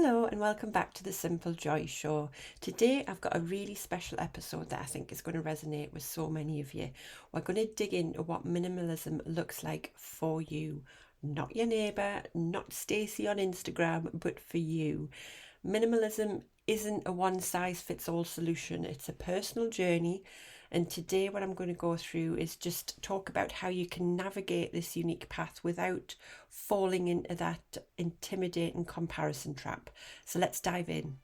Hello and welcome back to the Simple Joy Show. Today I've got a really special episode that I think is going to resonate with so many of you. We're going to dig into what minimalism looks like for you. Not your neighbour, not Stacey on Instagram, but for you. Minimalism isn't a one-size-fits-all solution. It's a personal journey. And today what I'm going to go through is just talk about how you can navigate this unique path without falling into that intimidating comparison trap. So let's dive in.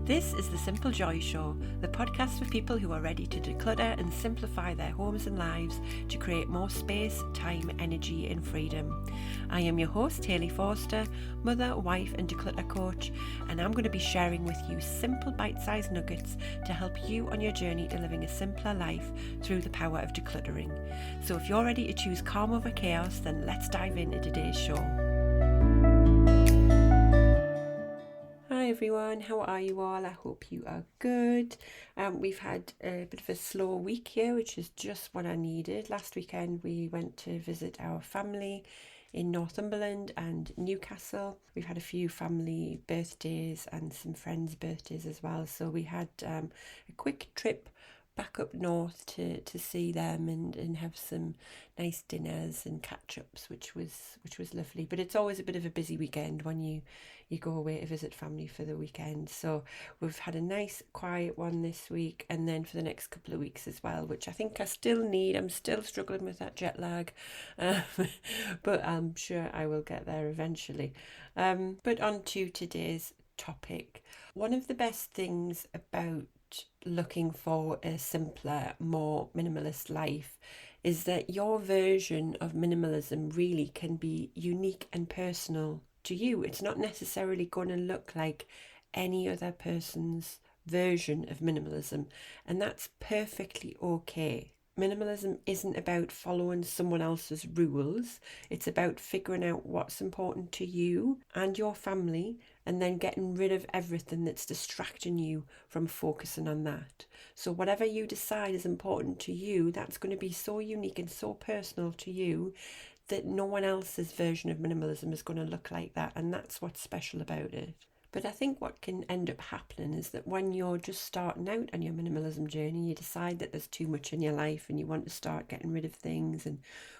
This is the Simple Joy Show, the podcast for people who are ready to declutter and simplify their homes and lives to create more space, time, energy and freedom. I am your host, Hayley Forster, mother, wife and declutter coach, and I'm going to be sharing with you simple bite-sized nuggets to help you on your journey to living a simpler life through the power of decluttering. So if you're ready to choose calm over chaos, then let's dive into today's show. Hi everyone, how are you all? I hope you are good. We've had a bit of a slow week here, which is just what I needed. Last weekend we went to visit our family in Northumberland and Newcastle. We've had a few family birthdays and some friends' birthdays as well. So we had a quick trip back up north to see them and have some nice dinners and catch-ups, which was lovely. But it's always a bit of a busy weekend when you go away to visit family for the weekend. So we've had a nice quiet one this week, and then for the next couple of weeks as well, which I think I still need. I'm still struggling with that jet lag, but I'm sure I will get there eventually. But on to today's topic. One of the best things about looking for a simpler, more minimalist life is that your version of minimalism really can be unique and personal to you. It's not necessarily going to look like any other person's version of minimalism, and that's perfectly okay. Minimalism isn't about following someone else's rules. It's about figuring out what's important to you and your family and then getting rid of everything that's distracting you from focusing on that. So whatever you decide is important to you, that's going to be so unique and so personal to you that no one else's version of minimalism is going to look like that. And that's what's special about it. But I think what can end up happening is that when you're just starting out on your minimalism journey, you decide that there's too much in your life and you want to start getting rid of things and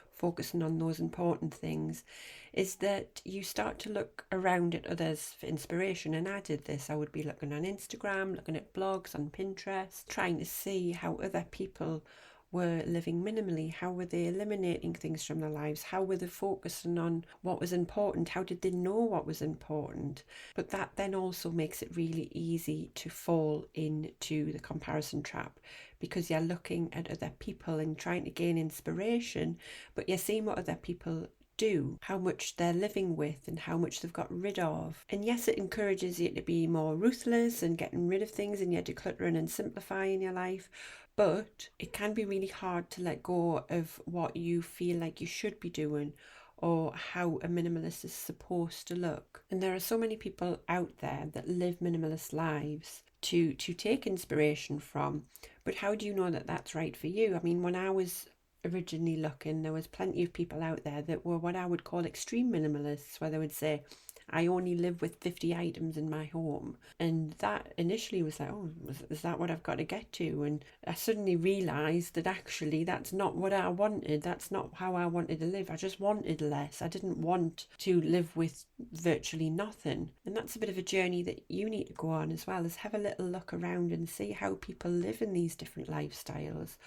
focusing on those important things, is that you start to look around at others for inspiration. And I did this. I would be looking on Instagram, looking at blogs on Pinterest, trying to see how other people were living minimally. How were they eliminating things from their lives? How were they focusing on what was important? How did they know what was important? But that then also makes it really easy to fall into the comparison trap, because you're looking at other people and trying to gain inspiration, but you're seeing what other people do, how much they're living with and how much they've got rid of. And yes, it encourages you to be more ruthless and getting rid of things, and you're decluttering and simplifying your life. But it can be really hard to let go of what you feel like you should be doing or how a minimalist is supposed to look. And there are so many people out there that live minimalist lives to take inspiration from. But how do you know that that's right for you? I mean, when I was originally looking, there was plenty of people out there that were what I would call extreme minimalists, where they would say, I only live with 50 items in my home. And that initially was like, oh, is that what I've got to get to? And I suddenly realised that actually that's not what I wanted. That's not how I wanted to live. I just wanted less. I didn't want to live with virtually nothing. And that's a bit of a journey that you need to go on as well, is have a little look around and see how people live in these different lifestyles.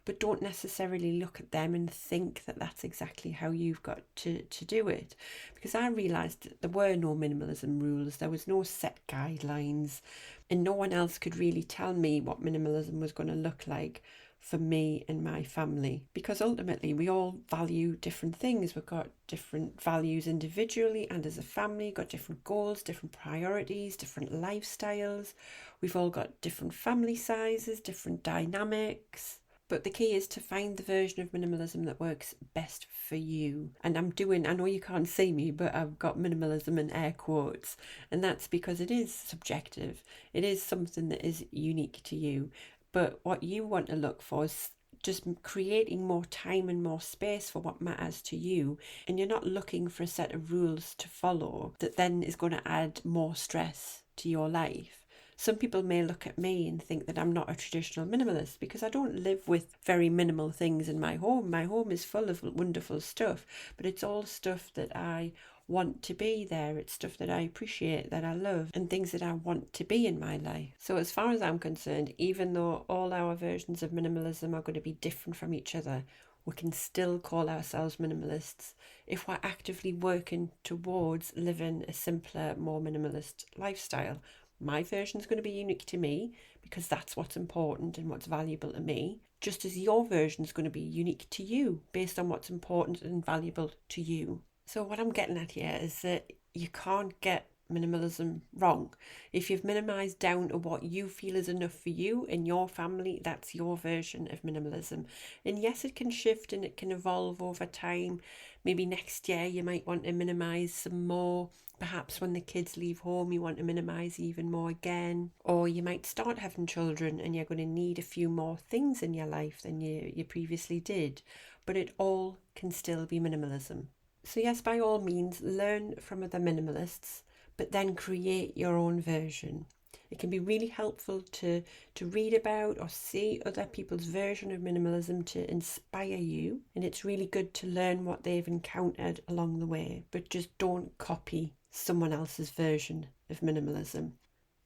But don't necessarily look at them and think that that's exactly how you've got to do it. Because I realised that there were no minimalism rules, there was no set guidelines, and no one else could really tell me what minimalism was going to look like for me and my family. Because ultimately we all value different things. We've got different values individually and as a family, got different goals, different priorities, different lifestyles. We've all got different family sizes, different dynamics. But the key is to find the version of minimalism that works best for you. And I know you can't see me, but I've got minimalism in air quotes. And that's because it is subjective. It is something that is unique to you. But what you want to look for is just creating more time and more space for what matters to you. And you're not looking for a set of rules to follow that then is going to add more stress to your life. Some people may look at me and think that I'm not a traditional minimalist because I don't live with very minimal things in my home. My home is full of wonderful stuff, but it's all stuff that I want to be there. It's stuff that I appreciate, that I love, and things that I want to be in my life. So as far as I'm concerned, even though all our versions of minimalism are going to be different from each other, we can still call ourselves minimalists if we're actively working towards living a simpler, more minimalist lifestyle. My version is going to be unique to me because that's what's important and what's valuable to me, just as your version is going to be unique to you based on what's important and valuable to you. So what I'm getting at here is that you can't get minimalism wrong. If you've minimized down to what you feel is enough for you and your family, that's your version of minimalism. And yes, it can shift and it can evolve over time. Maybe next year you might want to minimize some more. Perhaps when the kids leave home, you want to minimise even more again. Or you might start having children and you're going to need a few more things in your life than you previously did. But it all can still be minimalism. So yes, by all means, learn from other minimalists, but then create your own version. It can be really helpful to read about or see other people's version of minimalism to inspire you. And it's really good to learn what they've encountered along the way, but just don't copy someone else's version of minimalism.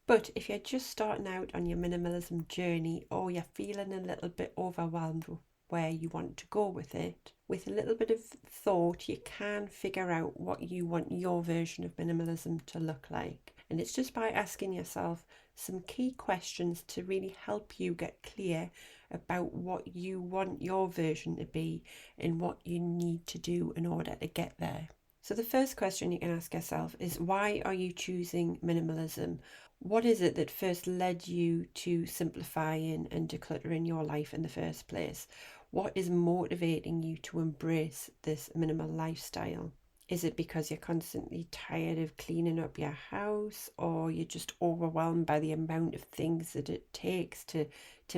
But if you're just starting out on your minimalism journey or you're feeling a little bit overwhelmed with where you want to go with it, with a little bit of thought, you can figure out what you want your version of minimalism to look like. And it's just by asking yourself some key questions to really help you get clear about what you want your version to be and what you need to do in order to get there. So the first question you can ask yourself is, why are you choosing minimalism? What is it that first led you to simplifying and decluttering your life in the first place? What is motivating you to embrace this minimal lifestyle? Is it because you're constantly tired of cleaning up your house, or you're just overwhelmed by the amount of things that it takes to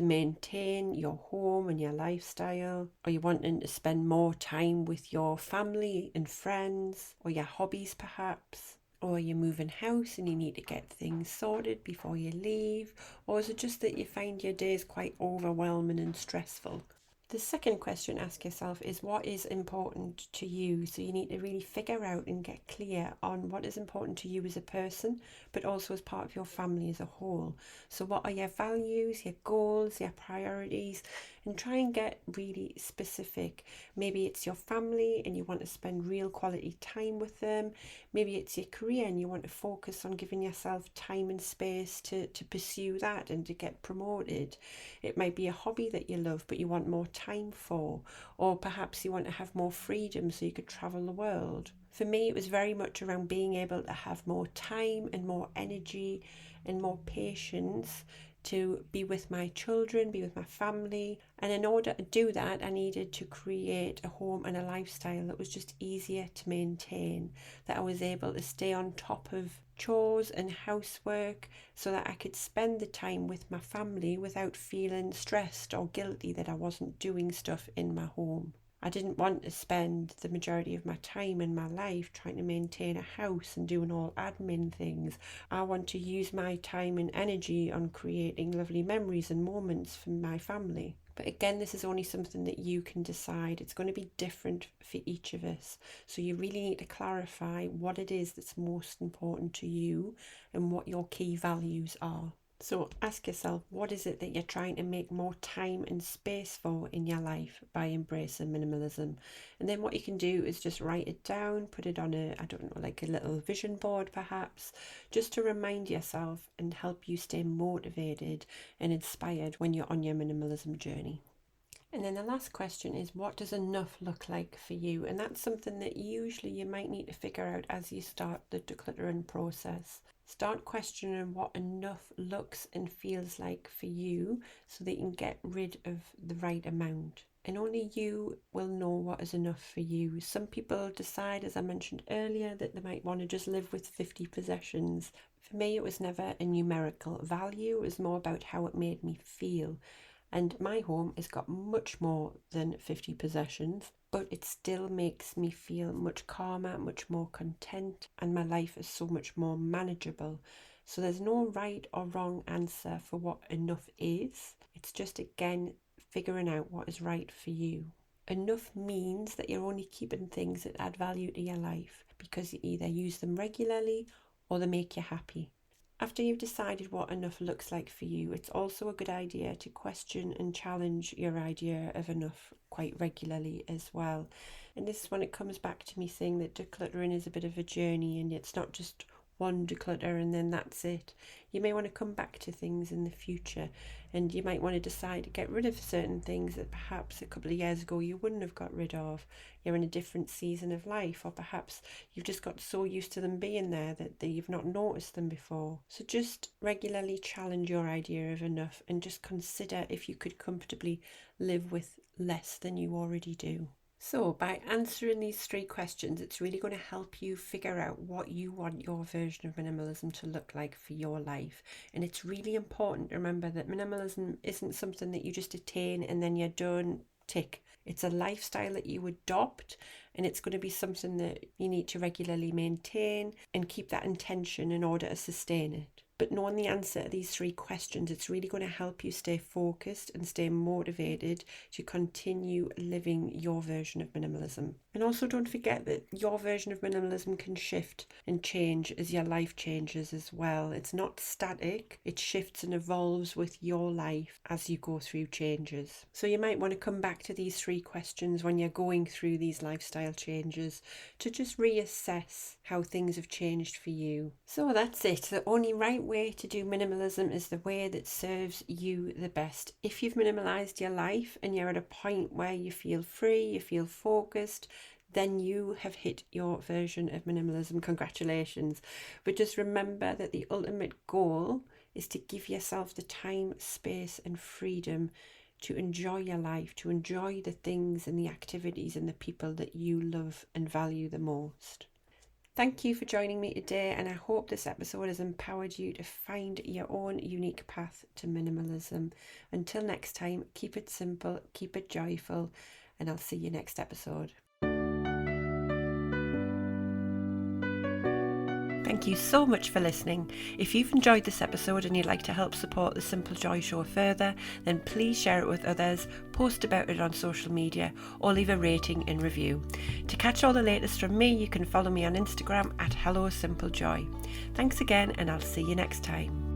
maintain your home and your lifestyle? Are you wanting to spend more time with your family and friends, or your hobbies perhaps? Or are you moving house and you need to get things sorted before you leave? Or is it just that you find your days quite overwhelming and stressful? The second question ask yourself is, what is important to you? So you need to really figure out and get clear on what is important to you as a person, but also as part of your family as a whole. So what are your values, your goals, your priorities? And try and get really specific. Maybe it's your family and you want to spend real quality time with them. Maybe it's your career and you want to focus on giving yourself time and space to pursue that and to get promoted. It might be a hobby that you love but you want more time for, or perhaps you want to have more freedom so you could travel the world. For me, it was very much around being able to have more time and more energy and more patience to be with my children, be with my family. And in order to do that, I needed to create a home and a lifestyle that was just easier to maintain, that I was able to stay on top of chores and housework so that I could spend the time with my family without feeling stressed or guilty that I wasn't doing stuff in my home. I didn't want to spend the majority of my time in my life trying to maintain a house and doing all admin things. I want to use my time and energy on creating lovely memories and moments for my family. But again, this is only something that you can decide. It's going to be different for each of us. So you really need to clarify what it is that's most important to you and what your key values are. So ask yourself, what is it that you're trying to make more time and space for in your life by embracing minimalism? And then what you can do is just write it down, put it on like a little vision board perhaps, just to remind yourself and help you stay motivated and inspired when you're on your minimalism journey. And then the last question is, what does enough look like for you? And that's something that usually you might need to figure out as you start the decluttering process. Start questioning what enough looks and feels like for you so that you can get rid of the right amount. And only you will know what is enough for you. Some people decide, as I mentioned earlier, that they might want to just live with 50 possessions. For me, it was never a numerical value. It was more about how it made me feel. And my home has got much more than 50 possessions, but it still makes me feel much calmer, much more content, and my life is so much more manageable. So there's no right or wrong answer for what enough is. It's just, again, figuring out what is right for you. Enough means that you're only keeping things that add value to your life because you either use them regularly or they make you happy. After you've decided what enough looks like for you, it's also a good idea to question and challenge your idea of enough quite regularly as well. And this is when it comes back to me saying that decluttering is a bit of a journey, and it's not just one declutter and then that's it. You may want to come back to things in the future, and you might want to decide to get rid of certain things that perhaps a couple of years ago you wouldn't have got rid of. You're in a different season of life, or perhaps you've just got so used to them being there that you've not noticed them before. So just regularly challenge your idea of enough and just consider if you could comfortably live with less than you already do. So by answering these 3 questions, it's really going to help you figure out what you want your version of minimalism to look like for your life. And it's really important to remember that minimalism isn't something that you just attain and then you're done, tick. It's a lifestyle that you adopt, and it's going to be something that you need to regularly maintain and keep that intention in order to sustain it. But knowing the answer to these 3 questions, it's really going to help you stay focused and stay motivated to continue living your version of minimalism. And also don't forget that your version of minimalism can shift and change as your life changes as well. It's not static, it shifts and evolves with your life as you go through changes. So you might want to come back to these 3 questions when you're going through these lifestyle changes to just reassess how things have changed for you. So that's it. The only right way to do minimalism is the way that serves you the best. If you've minimalized your life and you're at a point where you feel free, you feel focused, then you have hit your version of minimalism. Congratulations. But just remember that the ultimate goal is to give yourself the time, space, and freedom to enjoy your life, to enjoy the things and the activities and the people that you love and value the most. Thank you for joining me today, and I hope this episode has empowered you to find your own unique path to minimalism. Until next time, keep it simple, keep it joyful, and I'll see you next episode. Thank you so much for listening. If you've enjoyed this episode and you'd like to help support the Simple Joy Show further, then please share it with others, post about it on social media, or leave a rating and review. To catch all the latest from me, you can follow me on Instagram at HelloSimpleJoy. Thanks again, and I'll see you next time.